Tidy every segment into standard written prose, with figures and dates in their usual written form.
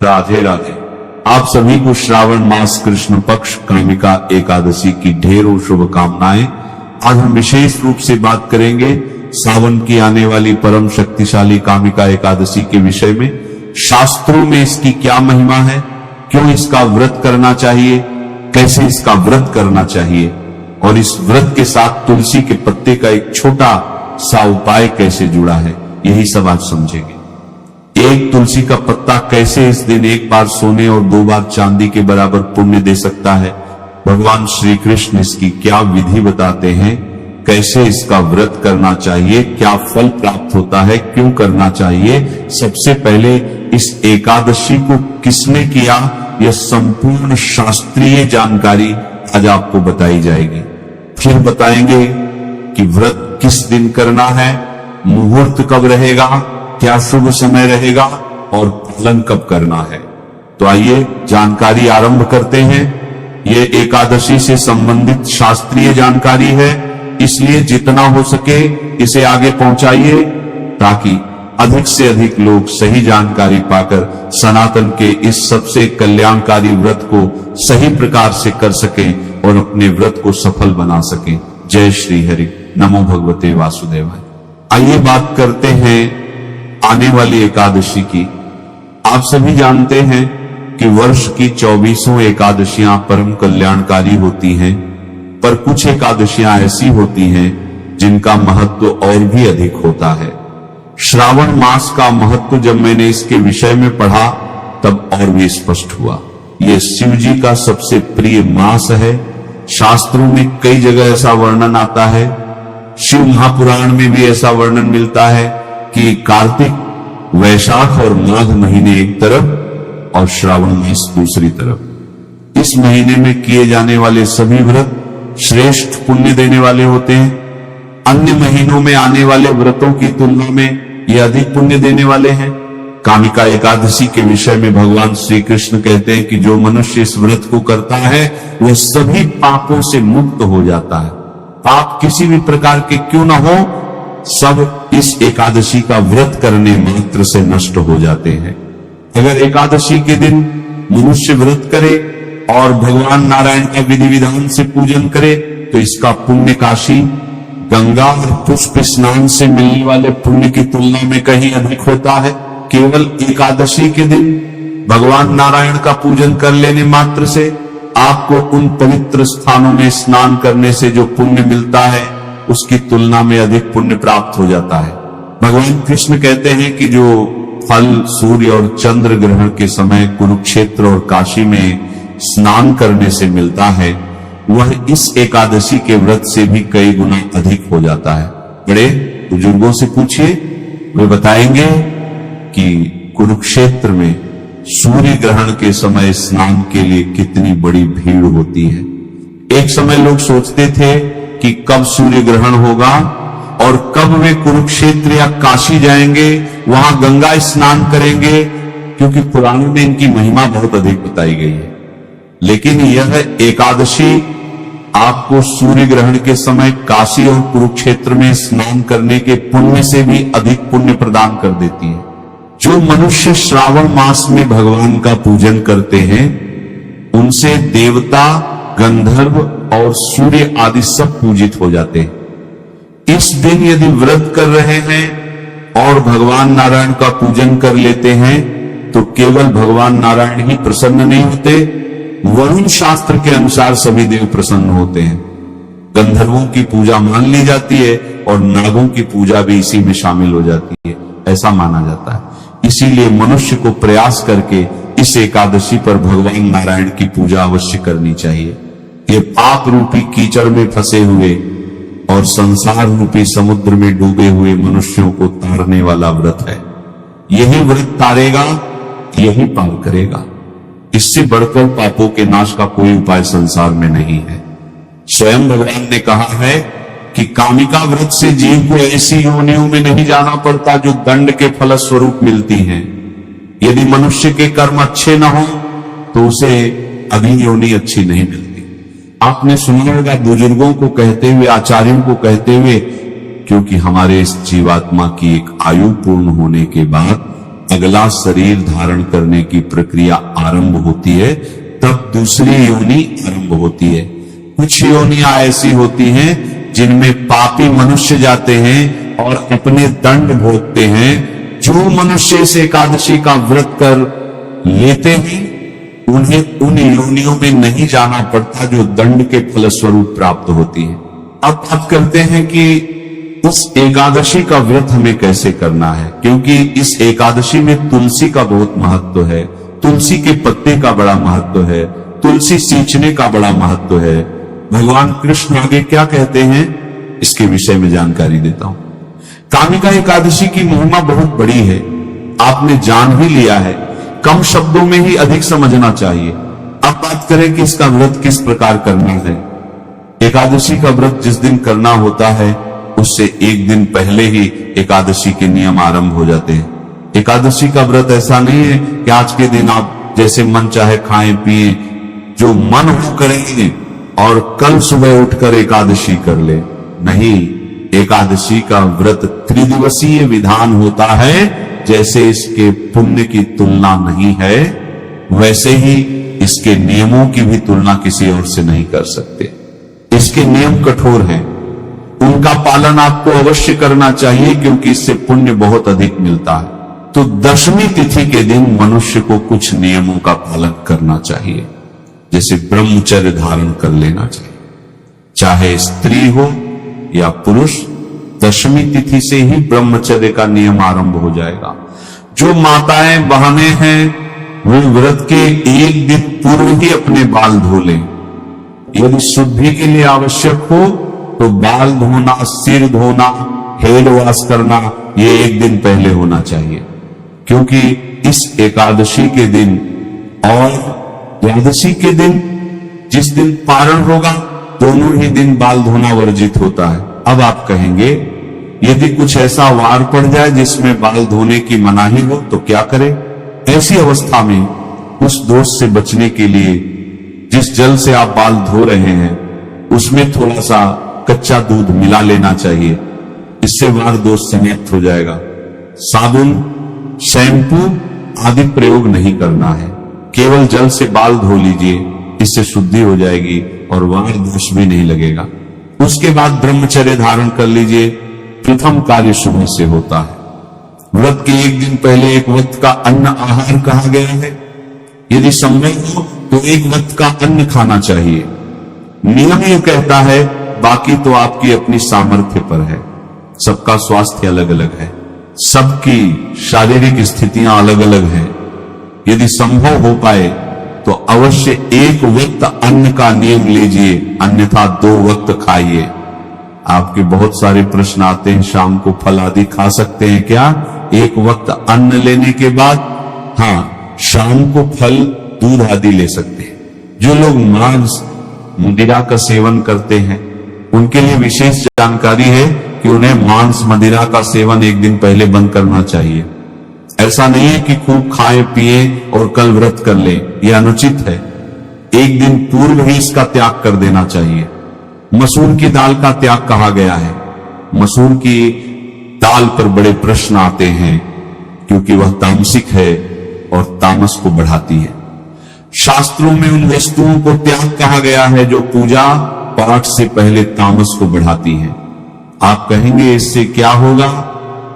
राधे राधे। आप सभी को श्रावण मास कृष्ण पक्ष कामिका एकादशी की ढेरों शुभकामनाएं। आज हम विशेष रूप से बात करेंगे सावन की आने वाली परम शक्तिशाली कामिका एकादशी के विषय में। शास्त्रों में इसकी क्या महिमा है, क्यों इसका व्रत करना चाहिए, कैसे इसका व्रत करना चाहिए और इस व्रत के साथ तुलसी के पत्ते का एक छोटा सा उपाय कैसे जुड़ा है, यही सब आज समझेंगे। एक तुलसी का पत्ता कैसे इस दिन एक बार सोने और 2 बार चांदी के बराबर पुण्य दे सकता है, भगवान श्री कृष्ण इसकी क्या विधि बताते हैं, कैसे इसका व्रत करना चाहिए, क्या फल प्राप्त होता है, क्यों करना चाहिए। सबसे पहले इस एकादशी को किसने किया, यह संपूर्ण शास्त्रीय जानकारी आज आपको बताई जाएगी। फिर बताएंगे कि व्रत किस दिन करना है, मुहूर्त कब रहेगा, क्या शुभ समय रहेगा और पालन कब करना है। तो आइए जानकारी आरंभ करते हैं। ये एकादशी से संबंधित शास्त्रीय जानकारी है, इसलिए जितना हो सके इसे आगे पहुंचाइए ताकि अधिक से अधिक लोग सही जानकारी पाकर सनातन के इस सबसे कल्याणकारी व्रत को सही प्रकार से कर सकें और अपने व्रत को सफल बना सकें। जय श्री हरि, नमो भगवते वासुदेवाय। आइए बात करते हैं आने वाली एकादशी की। आप सभी जानते हैं कि वर्ष की 24 एकादशियां परम कल्याणकारी होती हैं, पर कुछ एकादशियां ऐसी होती हैं जिनका महत्व और भी अधिक होता है। श्रावण मास का महत्व जब मैंने इसके विषय में पढ़ा तब और भी स्पष्ट हुआ। यह शिव जी का सबसे प्रिय मास है। शास्त्रों में कई जगह ऐसा वर्णन आता है, शिव महापुराण में भी ऐसा वर्णन मिलता है कि कार्तिक, वैशाख और माघ महीने एक तरफ और श्रावण मास दूसरी तरफ। इस महीने में किए जाने वाले सभी व्रत श्रेष्ठ पुण्य देने वाले होते हैं। अन्य महीनों में आने वाले व्रतों की तुलना में ये अधिक पुण्य देने वाले हैं। कामिका एकादशी के विषय में भगवान श्री कृष्ण कहते हैं कि जो मनुष्य इस व्रत को करता है वह सभी पापों से मुक्त हो जाता है। पाप किसी भी प्रकार के क्यों ना हो, सब इस एकादशी का व्रत करने मात्र से नष्ट हो जाते हैं। अगर एकादशी के दिन मनुष्य व्रत करे और भगवान नारायण का विधि विधान से पूजन करे तो इसका पुण्य काशी गंगा और पुष्प स्नान से मिलने वाले पुण्य की तुलना में कहीं अधिक होता है। केवल एकादशी के दिन भगवान नारायण का पूजन कर लेने मात्र से आपको उन पवित्र स्थानों में स्नान करने से जो पुण्य मिलता है उसकी तुलना में अधिक पुण्य प्राप्त हो जाता है। भगवान कृष्ण कहते हैं कि जो फल सूर्य और चंद्र ग्रहण के समय कुरुक्षेत्र और काशी में स्नान करने से मिलता है वह इस एकादशी के व्रत से भी कई गुना अधिक हो जाता है। बड़े बुजुर्गों से पूछिए, वे बताएंगे कि कुरुक्षेत्र में सूर्य ग्रहण के समय स्नान के लिए कितनी बड़ी भीड़ होती है। एक समय लोग सोचते थे कि कब सूर्य ग्रहण होगा और कब वे कुरुक्षेत्र या काशी जाएंगे, वहां गंगा स्नान करेंगे, क्योंकि पुराणों में इनकी महिमा बहुत अधिक बताई गई है। लेकिन यह एकादशी आपको सूर्य ग्रहण के समय काशी और कुरुक्षेत्र में स्नान करने के पुण्य से भी अधिक पुण्य प्रदान कर देती है। जो मनुष्य श्रावण मास में भगवान का पूजन करते हैं उनसे देवता, गंधर्व और सूर्य आदि सब पूजित हो जाते हैं। इस दिन यदि व्रत कर रहे हैं और भगवान नारायण का पूजन कर लेते हैं तो केवल भगवान नारायण ही प्रसन्न नहीं होते, वरुण शास्त्र के अनुसार सभी देव प्रसन्न होते हैं। गंधर्वों की पूजा मान ली जाती है और नागों की पूजा भी इसी में शामिल हो जाती है, ऐसा माना जाता है। इसीलिए मनुष्य को प्रयास करके इस एकादशी पर भगवान नारायण की पूजा अवश्य करनी चाहिए। ये पाप रूपी कीचड़ में फंसे हुए और संसार रूपी समुद्र में डूबे हुए मनुष्यों को तारने वाला व्रत है। यही व्रत तारेगा, यही पार करेगा। इससे बढ़कर पापों के नाश का कोई उपाय संसार में नहीं है। स्वयं भगवान ने कहा है कि कामिका व्रत से जीव को ऐसी योनियों में नहीं जाना पड़ता जो दंड के फलस्वरूप मिलती हैं। यदि मनुष्य के कर्म अच्छे न हो तो उसे अगली योनि अच्छी नहीं मिलती। आपने सुना होगा बुजुर्गों को कहते हुए, आचार्यों को कहते हुए, क्योंकि हमारे इस जीवात्मा की एक आयु पूर्ण होने के बाद अगला शरीर धारण करने की प्रक्रिया आरंभ होती है, तब दूसरी योनि आरंभ होती है। कुछ योनियां ऐसी होती हैं जिनमें पापी मनुष्य जाते हैं और अपने दंड भोगते हैं। जो मनुष्य इस एकादशी का व्रत कर लेते हैं उन्हें उन योनियों में नहीं जाना पड़ता जो दंड के फलस्वरूप प्राप्त होती है। अब बात करते हैं कि इस एकादशी का व्रत हमें कैसे करना है, क्योंकि इस एकादशी में तुलसी का बहुत महत्व है, तुलसी के पत्ते का बड़ा महत्व है, तुलसी सींचने का बड़ा महत्व है। भगवान कृष्ण आगे क्या कहते हैं इसके विषय में जानकारी देता हूं। कामिका एकादशी की महिमा बहुत बड़ी है, आपने जान ही लिया है, कम शब्दों में ही अधिक समझना चाहिए। अब बात करें कि इसका व्रत किस प्रकार करना है। एकादशी का व्रत जिस दिन करना होता है उससे एक दिन पहले ही एकादशी के नियम आरंभ हो जाते हैं। एकादशी का व्रत ऐसा नहीं है कि आज के दिन आप जैसे मन चाहे खाएं पिए, जो मन हो करेंगे और कल सुबह उठकर एकादशी कर ले। नहीं, एकादशी का व्रत त्रिदिवसीय विधान होता है। जैसे इसके पुण्य की तुलना नहीं है, वैसे ही इसके नियमों की भी तुलना किसी और से नहीं कर सकते। इसके नियम कठोर हैं, उनका पालन आपको अवश्य करना चाहिए, क्योंकि इससे पुण्य बहुत अधिक मिलता है। तो दशमी तिथि के दिन मनुष्य को कुछ नियमों का पालन करना चाहिए, जैसे ब्रह्मचर्य धारण कर लेना चाहिए, चाहे स्त्री हो या पुरुष। दशमी तिथि से ही ब्रह्मचर्य का नियम आरंभ हो जाएगा। जो माताएं बहनें हैं वो व्रत के एक दिन पूर्व ही अपने बाल धो लें। यदि शुद्धि के लिए आवश्यक हो तो बाल धोना, सिर धोना, हेड वॉश करना ये एक दिन पहले होना चाहिए, क्योंकि इस एकादशी के दिन और द्वादशी के दिन जिस दिन पारण होगा दोनों ही दिन बाल धोना वर्जित होता है। अब आप कहेंगे यदि कुछ ऐसा वार पड़ जाए जिसमें बाल धोने की मनाही हो तो क्या करें। ऐसी अवस्था में उस दोष से बचने के लिए जिस जल से आप बाल धो रहे हैं उसमें थोड़ा सा कच्चा दूध मिला लेना चाहिए, इससे वार दोष समाप्त हो जाएगा। साबुन, शैम्पू आदि प्रयोग नहीं करना है, केवल जल से बाल धो लीजिए, इससे शुद्धि हो जाएगी और वार दोष भी नहीं लगेगा। उसके बाद ब्रह्मचर्य धारण कर लीजिए। प्रथम कार्य सुबह से होता है। व्रत के एक दिन पहले एक वक्त का अन्न आहार कहा गया है। यदि संभव हो तो एक वक्त का अन्न खाना चाहिए। नियम ये कहता है, बाकी तो आपकी अपनी सामर्थ्य पर है। सबका स्वास्थ्य अलग अलग है, सबकी शारीरिक स्थितियां अलग अलग हैं। यदि संभव हो पाए तो अवश्य एक वक्त अन्न का नियम लीजिए, अन्यथा 2 वक्त खाइए। आपके बहुत सारे प्रश्न आते हैं, शाम को फल आदि खा सकते हैं क्या? एक वक्त अन्न लेने के बाद हाँ, शाम को फल दूध आदि ले सकते हैं। जो लोग मांस मदिरा का सेवन करते हैं उनके लिए विशेष जानकारी है कि उन्हें मांस मदिरा का सेवन एक दिन पहले बंद करना चाहिए। ऐसा नहीं है कि खूब खाएं पिए और कल व्रत कर ले, यह अनुचित है। एक दिन पूर्व ही इसका त्याग कर देना चाहिए। मसूर की दाल का त्याग कहा गया है। मसूर की दाल पर बड़े प्रश्न आते हैं, क्योंकि वह तामसिक है और तामस को बढ़ाती है। शास्त्रों में उन वस्तुओं को त्याग कहा गया है जो पूजा पाठ से पहले तामस को बढ़ाती हैं। आप कहेंगे इससे क्या होगा?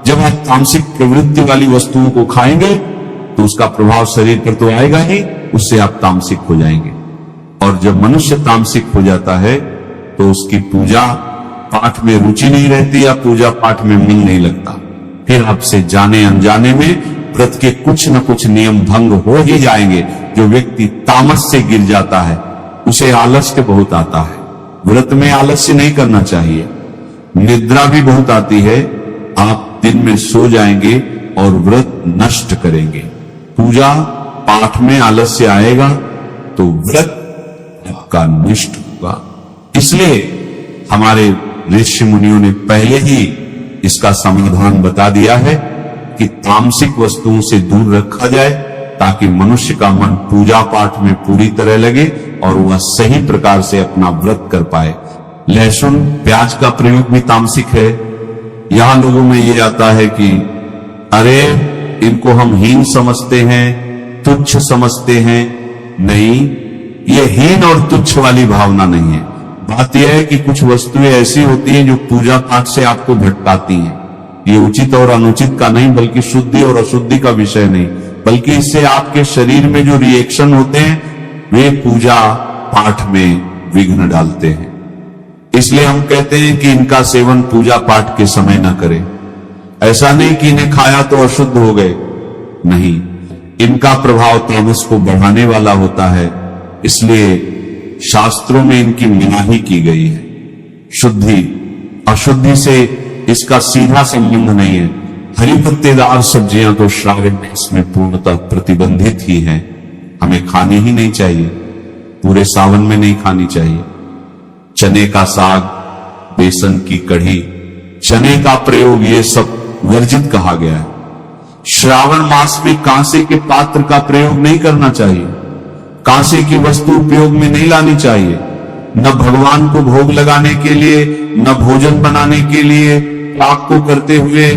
जब आप तामसिक प्रवृत्ति वाली वस्तुओं को खाएंगे तो उसका प्रभाव शरीर पर तो आएगा ही, उससे आप तामसिक हो जाएंगे। और जब मनुष्य तामसिक हो जाता है तो उसकी पूजा पाठ में रुचि नहीं रहती या पूजा पाठ में मन नहीं लगता। फिर आपसे जाने अनजाने में व्रत के कुछ न कुछ नियम भंग हो ही जाएंगे। जो व्यक्ति तामस से गिर जाता है उसे आलस्य बहुत आता है। व्रत में आलस्य नहीं करना चाहिए। निद्रा भी बहुत आती है, आप दिन में सो जाएंगे और व्रत नष्ट करेंगे। पूजा पाठ में आलस्य आएगा तो व्रत आपका नष्ट होगा। इसलिए हमारे ऋषि मुनियों ने पहले ही इसका समाधान बता दिया है कि तामसिक वस्तुओं से दूर रखा जाए, ताकि मनुष्य का मन पूजा पाठ में पूरी तरह लगे और वह सही प्रकार से अपना व्रत कर पाए। लहसुन प्याज का प्रयोग भी तामसिक है। यहां लोगों में ये आता है कि अरे इनको हम हीन समझते हैं, तुच्छ समझते हैं। नहीं, ये हीन और तुच्छ वाली भावना नहीं है। बात यह है कि कुछ वस्तुएं ऐसी होती हैं जो पूजा पाठ से आपको भटकाती हैं। ये उचित और अनुचित का नहीं, बल्कि शुद्धि और अशुद्धि का विषय नहीं, बल्कि इससे आपके शरीर में जो रिएक्शन होते हैं वे पूजा पाठ में विघ्न डालते हैं। इसलिए हम कहते हैं कि इनका सेवन पूजा पाठ के समय न करें। ऐसा नहीं कि इन्हें खाया तो अशुद्ध हो गए, नहीं, इनका प्रभाव तामस को बढ़ाने वाला होता है। इसलिए शास्त्रों में इनकी मनाही की गई है। शुद्धि अशुद्धि से इसका सीधा संबंध नहीं है। हरी पत्तेदार सब्जियां तो श्रावण मास में पूर्णतः प्रतिबंधित ही हैं, हमें खानी ही नहीं चाहिए, पूरे सावन में नहीं खानी चाहिए। चने का साग, बेसन की कढ़ी, चने का प्रयोग, ये सब वर्जित कहा गया है। श्रावण मास में कांसे के पात्र का प्रयोग नहीं करना चाहिए, कांसे की वस्तु उपयोग में नहीं लानी चाहिए, न भगवान को भोग लगाने के लिए, न भोजन बनाने के लिए। पाक को करते हुए,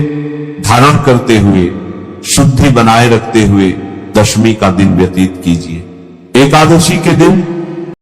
धारण करते हुए, शुद्धि बनाए रखते हुए दशमी का दिन व्यतीत कीजिए। एकादशी के दिन